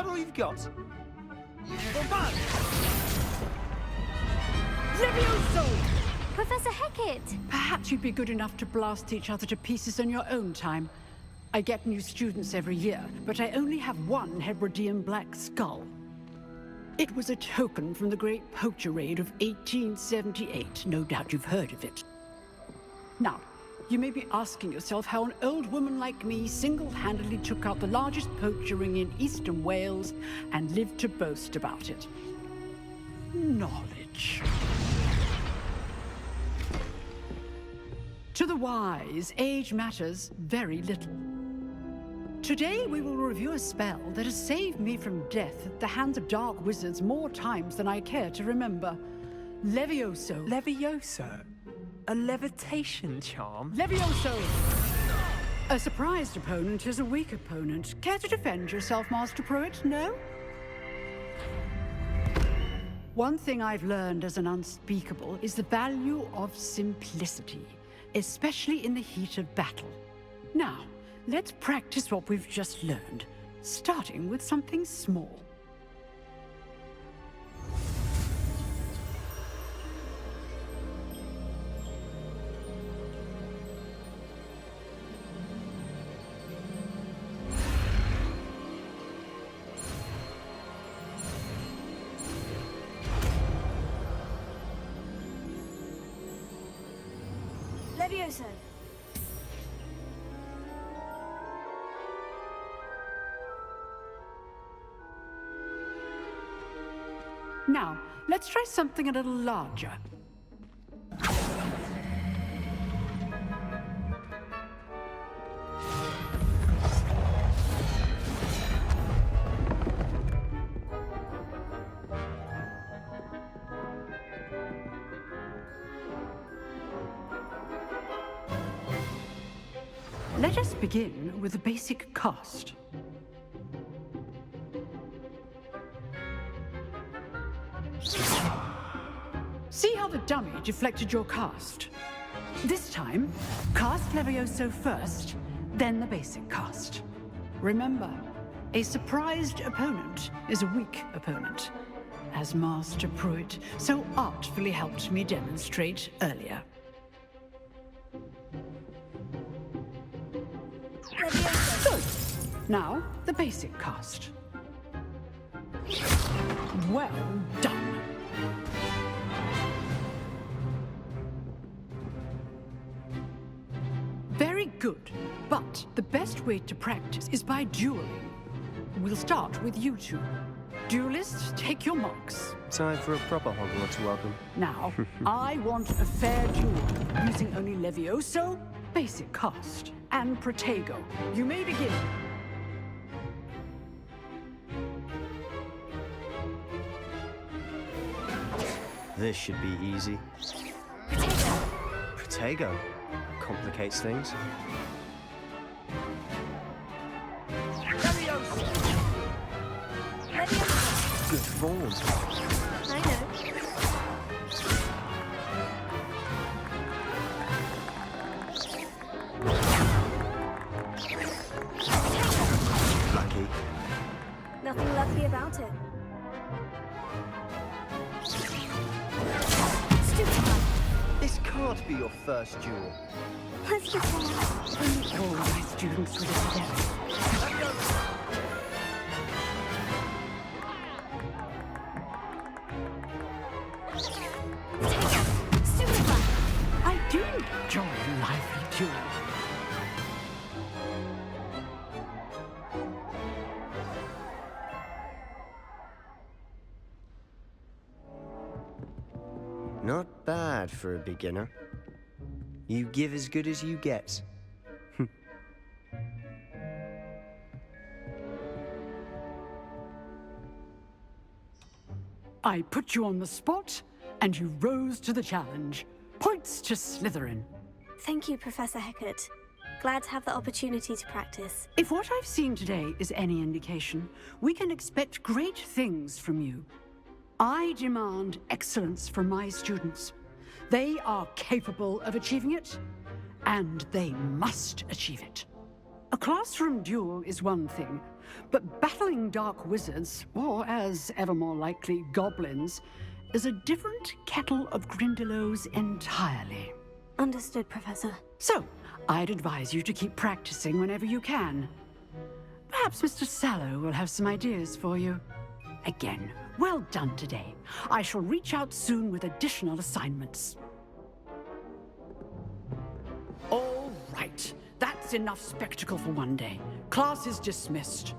that all you've got? Levioso! Professor Hecat! Perhaps you'd be good enough to blast each other to pieces in your own time. I get new students every year, but I only have one Hebridean black skull. It was a token from the Great Poacher Raid of 1878. No doubt you've heard of it. Now, you may be asking yourself how an old woman like me single-handedly took out the largest poacher ring in eastern Wales and lived to boast about it. Knowledge. To the wise, age matters very little. Today we will review a spell that has saved me from death at the hands of dark wizards more times than I care to remember. Levioso. Levioso? A levitation charm? Levioso! A surprised opponent is a weak opponent. Care to defend yourself, Master Pruitt? No? One thing I've learned as an unspeakable is the value of simplicity, especially in the heat of battle. Now, let's practice what we've just learned, starting with something small. Levioso! Now, let's try something a little larger. Let us begin with the basic cast. See how the dummy deflected your cast? This time, cast Levioso first, then the basic cast. Remember, a surprised opponent is a weak opponent, as Master Pruitt so artfully helped me demonstrate earlier. Good. Now, the basic cast. Well done. Very good, but the best way to practice is by dueling. We'll start with you two. Duelists, take your marks. Time for a proper Hogwarts welcome. Now, I want a fair duel, using only Levioso, basic cast, and Protego. You may begin. This should be easy. Protego complicates things. Good form. I know. Lucky. Nothing lucky about it. Stupid. This can't be your first duel. Let's just Only all my students would have done. Stupid. I do enjoy a lively duel. Not bad for a beginner. You give as good as you get. I put you on the spot, and you rose to the challenge. Points to Slytherin. Thank you, Professor Hecat. Glad to have the opportunity to practice. If what I've seen today is any indication, we can expect great things from you. I demand excellence from my students. They are capable of achieving it, and they must achieve it. A classroom duel is one thing, but battling dark wizards, or as ever more likely, goblins, is a different kettle of Grindylows entirely. Understood, Professor. So, I'd advise you to keep practicing whenever you can. Perhaps Mr. Sallow will have some ideas for you. Again, well done today. I shall reach out soon with additional assignments. All right. That's enough spectacle for one day. Class is dismissed.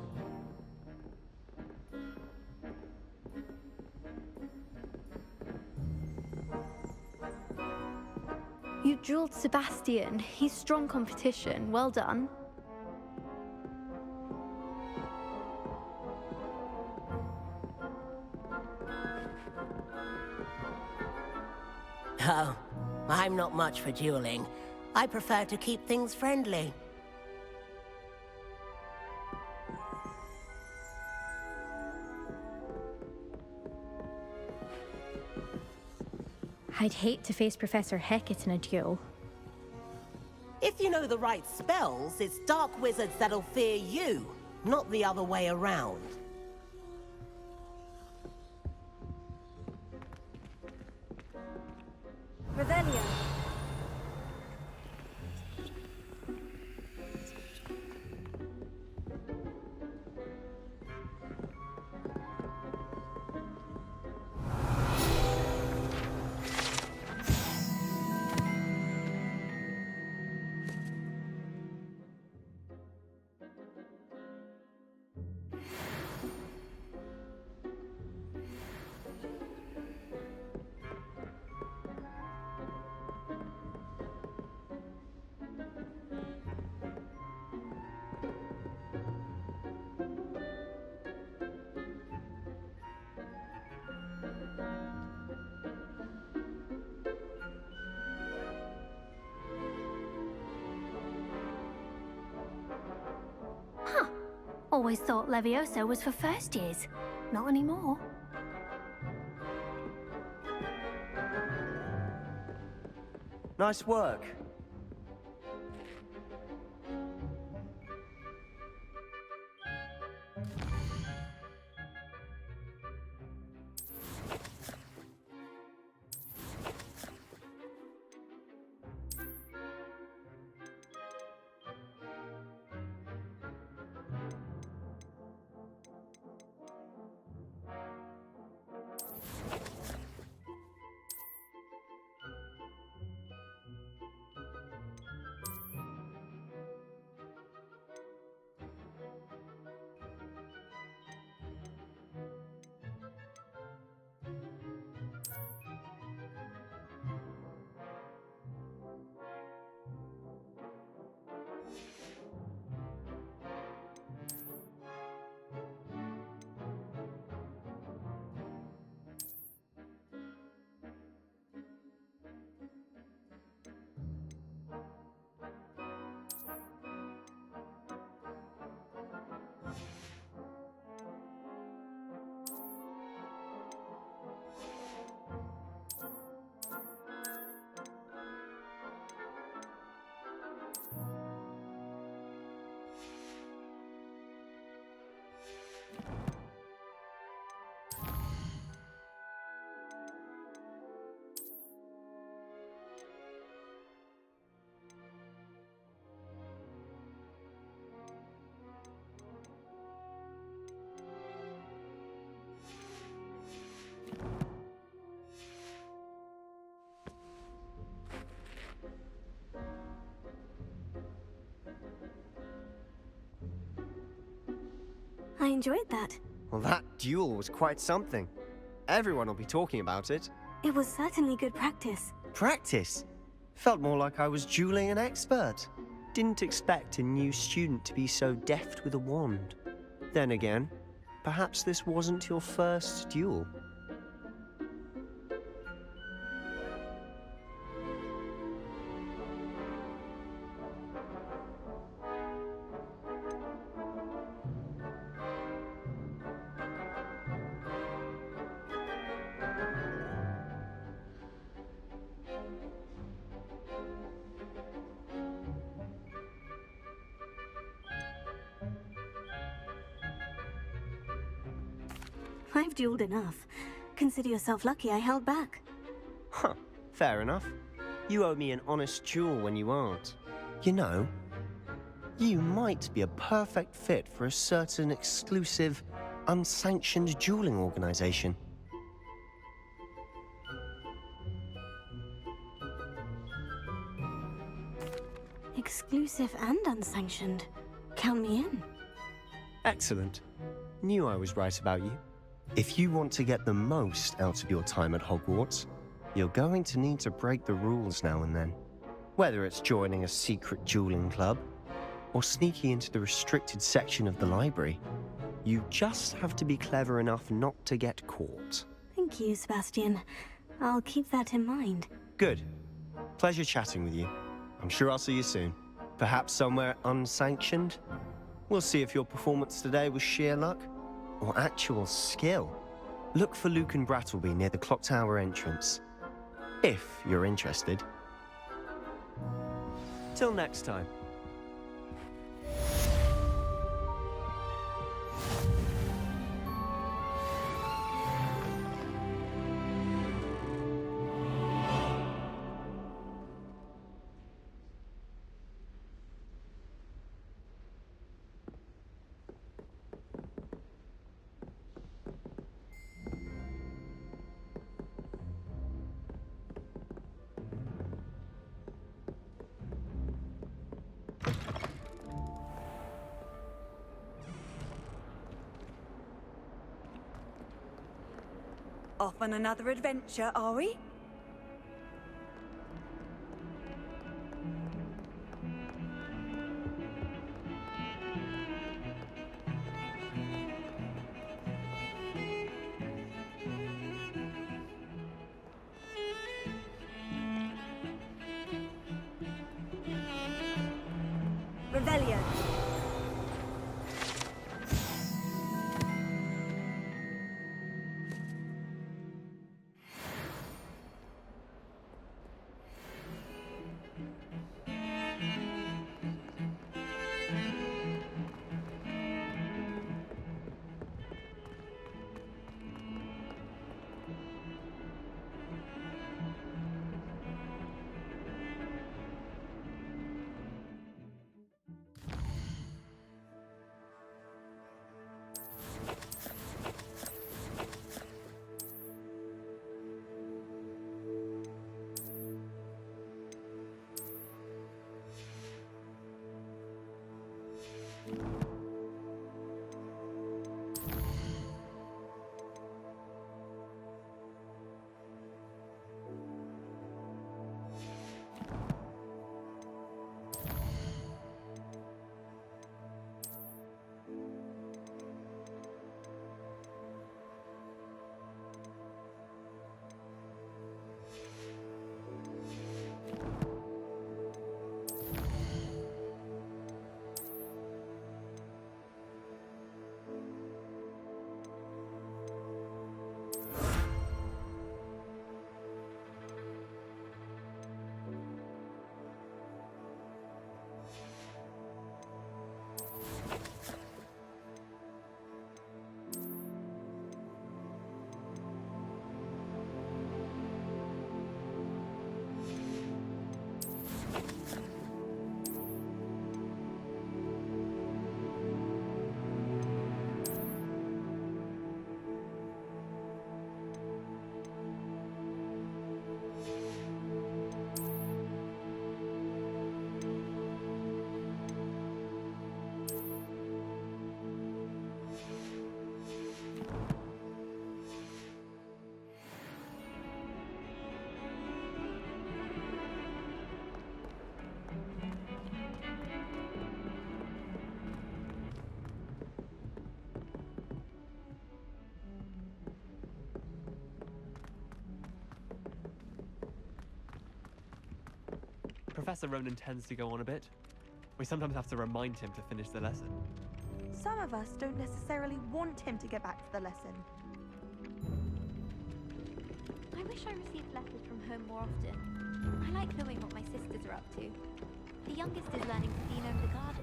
You drilled Sebastian. He's strong competition. Well done. Oh, I'm not much for dueling. I prefer to keep things friendly. I'd hate to face Professor Hecat in a duel. If you know the right spells, it's dark wizards that'll fear you, not the other way around. Revelio. Always thought Levioso was for first years. Not anymore. Nice work. I enjoyed that. Well, that duel was quite something. Everyone will be talking about it. It was certainly good practice. Practice? Felt more like I was dueling an expert. Didn't expect a new student to be so deft with a wand. Then again, perhaps this wasn't your first duel. I've dueled enough. Consider yourself lucky I held back. Huh, fair enough. You owe me an honest duel when you aren't. You know, you might be a perfect fit for a certain exclusive, unsanctioned dueling organization. Exclusive and unsanctioned. Count me in. Excellent. Knew I was right about you. If you want to get the most out of your time at Hogwarts, you're going to need to break the rules now and then. Whether it's joining a secret dueling club, or sneaking into the restricted section of the library, you just have to be clever enough not to get caught. Thank you, Sebastian. I'll keep that in mind. Good. Pleasure chatting with you. I'm sure I'll see you soon. Perhaps somewhere unsanctioned? We'll see if your performance today was sheer luck or actual skill. Look for Luke and Brattleby near the clock tower entrance, if you're interested. Till next time. Off on another adventure, are we? Revelio. Professor Ronan tends to go on a bit. We sometimes have to remind him to finish the lesson. Some of us don't necessarily want him to get back to the lesson. I wish I received letters from home more often. I like knowing what my sisters are up to. The youngest is learning to clean over the garden.